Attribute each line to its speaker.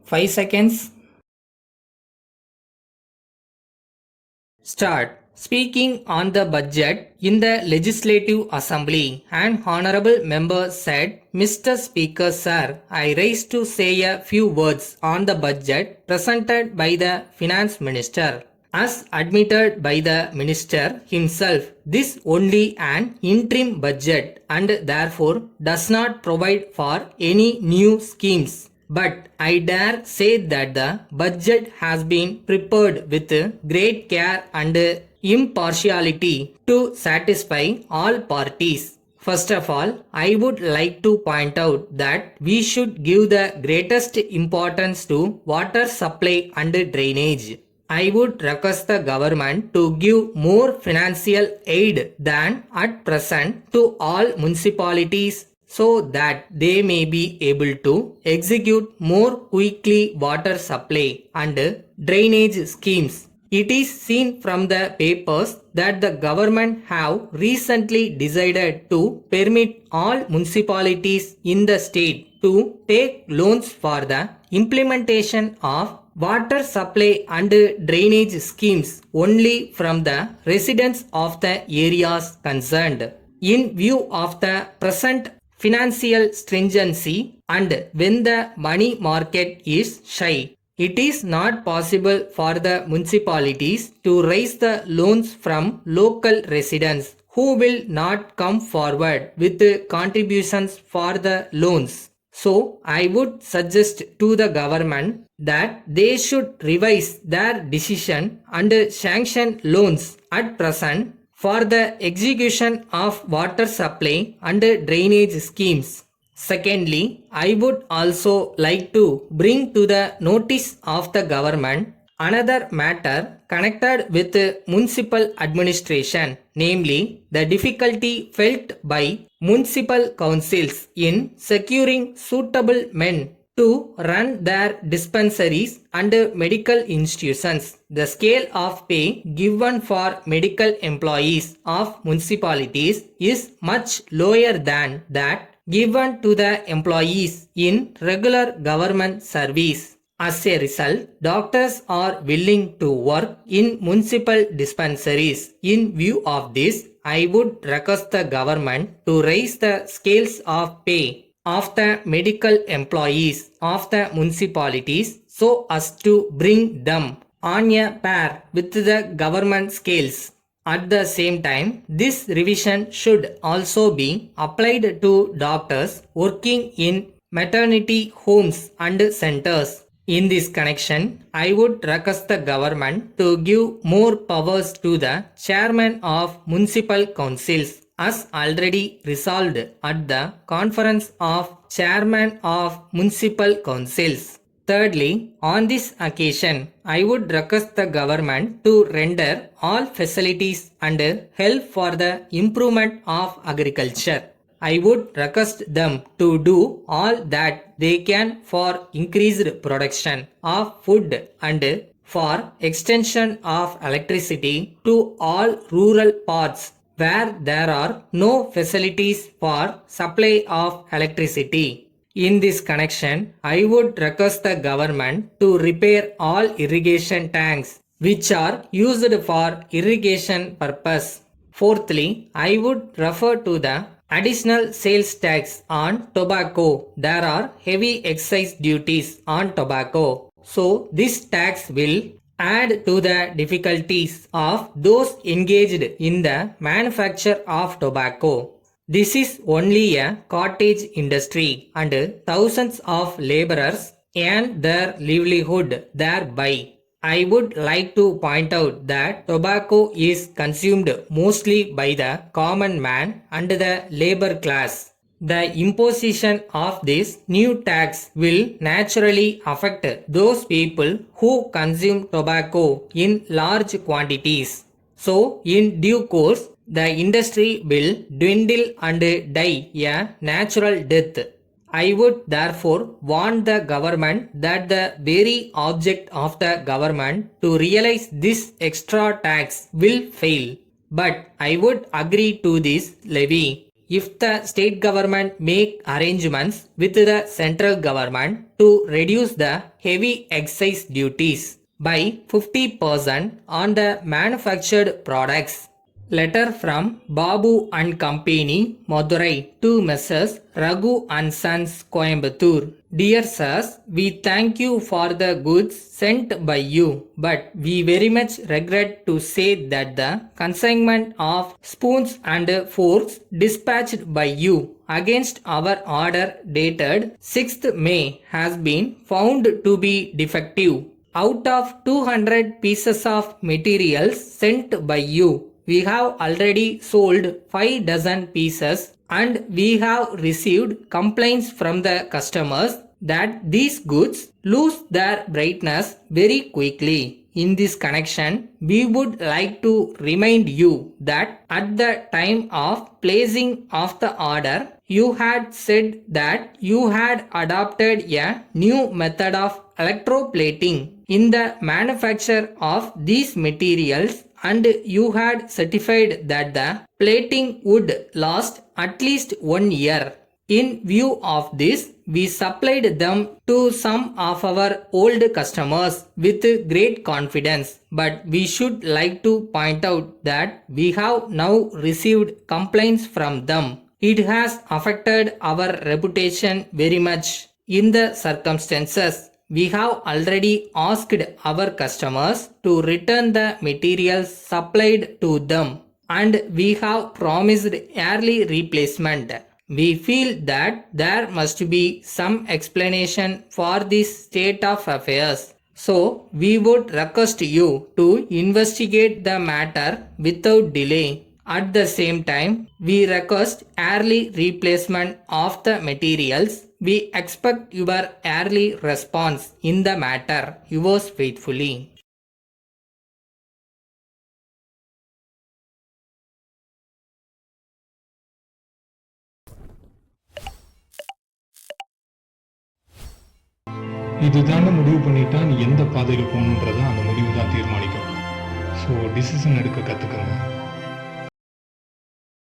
Speaker 1: 5 seconds. Start. Speaking on the budget in the Legislative Assembly, an honorable member said, Mr. Speaker, sir, I rise to say a few words on the budget presented by the Finance Minister. As admitted by the Minister himself, this only an interim budget and therefore does not provide for any new schemes. But I dare say that the budget has been prepared with great care and impartiality to satisfy all parties. First of all, I would like to point out that we should give the greatest importance to water supply and drainage. I would request the government to give more financial aid than at present to all municipalities so that they may be able to execute more quickly water supply and drainage schemes. It is seen from the papers that the government have recently decided to permit all municipalities in the state to take loans for the implementation of water supply and drainage schemes only from the residents of the areas concerned. In view of the present financial stringency and when the money market is shy, it is not possible for the municipalities to raise the loans from local residents who will not come forward with contributions for the loans. So, I would suggest to the government that they should revise their decision and sanction loans at present for the execution of water supply and drainage schemes. Secondly, I would also like to bring to the notice of the government another matter connected with municipal administration, namely the difficulty felt by municipal councils in securing suitable men to run their dispensaries and medical institutions. The scale of pay given for medical employees of municipalities is much lower than that given to the employees in regular government service. As a result, doctors are willing to work in municipal dispensaries. In view of this, I would request the government to raise the scales of pay of the medical employees of the municipalities so as to bring them on a par with the government scales. At the same time, this revision should also be applied to doctors working in maternity homes and centers. In this connection, I would request the government to give more powers to the chairman of municipal councils as already resolved at the Conference of Chairmen of Municipal Councils. Thirdly, on this occasion, I would request the government to render all facilities and help for the improvement of agriculture. I would request them to do all that they can for increased production of food and for extension of electricity to all rural parts where there are no facilities for supply of electricity. In this connection, I would request the government to repair all irrigation tanks which are used for irrigation purpose. Fourthly, I would refer to the additional sales tax on tobacco. There are heavy excise duties on tobacco. So, this tax will add to the difficulties of those engaged in the manufacture of tobacco. This is only a cottage industry and thousands of laborers earn their livelihood thereby. I would like to point out that tobacco is consumed mostly by the common man and the labor class. The imposition of this new tax will naturally affect those people who consume tobacco in large quantities. So, in due course, the industry will dwindle and die a natural death. I would therefore warn the government that the very object of the government to realize this extra tax will fail. But I would agree to this levy if the state government make arrangements with the central government to reduce the heavy excise duties by 50% on the manufactured products. Letter from Babu and Company, Madurai to Messrs. Raghu and Sons, Coimbatore. Dear sirs, we thank you for the goods sent by you, but we very much regret to say that the consignment of spoons and forks dispatched by you against our order dated 6th May has been found to be defective. Out of 200 pieces of materials sent by you, we have already sold 5 dozen pieces and we have received complaints from the customers that these goods lose their brightness very quickly. In this connection, we would like to remind you that at the time of placing of the order, you had said that you had adopted a new method of electroplating in the manufacture of these materials and you had certified that the plating would last at least 1 year. In view of this, we supplied them to some of our old customers with great confidence, but we should like to point out that we have now received complaints from them. It has affected our reputation very much. In the circumstances, we have already asked our customers to return the materials supplied to them and we have promised early replacement. We feel that there must be some explanation for this state of affairs. So, we would request you to investigate the matter without delay. At the same time, we request early replacement of the materials. We expect your early response in the matter. Yours faithfully.
Speaker 2: இதுதான முடிவு பண்ணிட்டா நீ எந்த பாதையில் போகணுன்றத அந்த முடிவு தான் தீர்மானிக்கும். ஸோ டிசிஷன் எடுக்க கற்றுக்கங்க.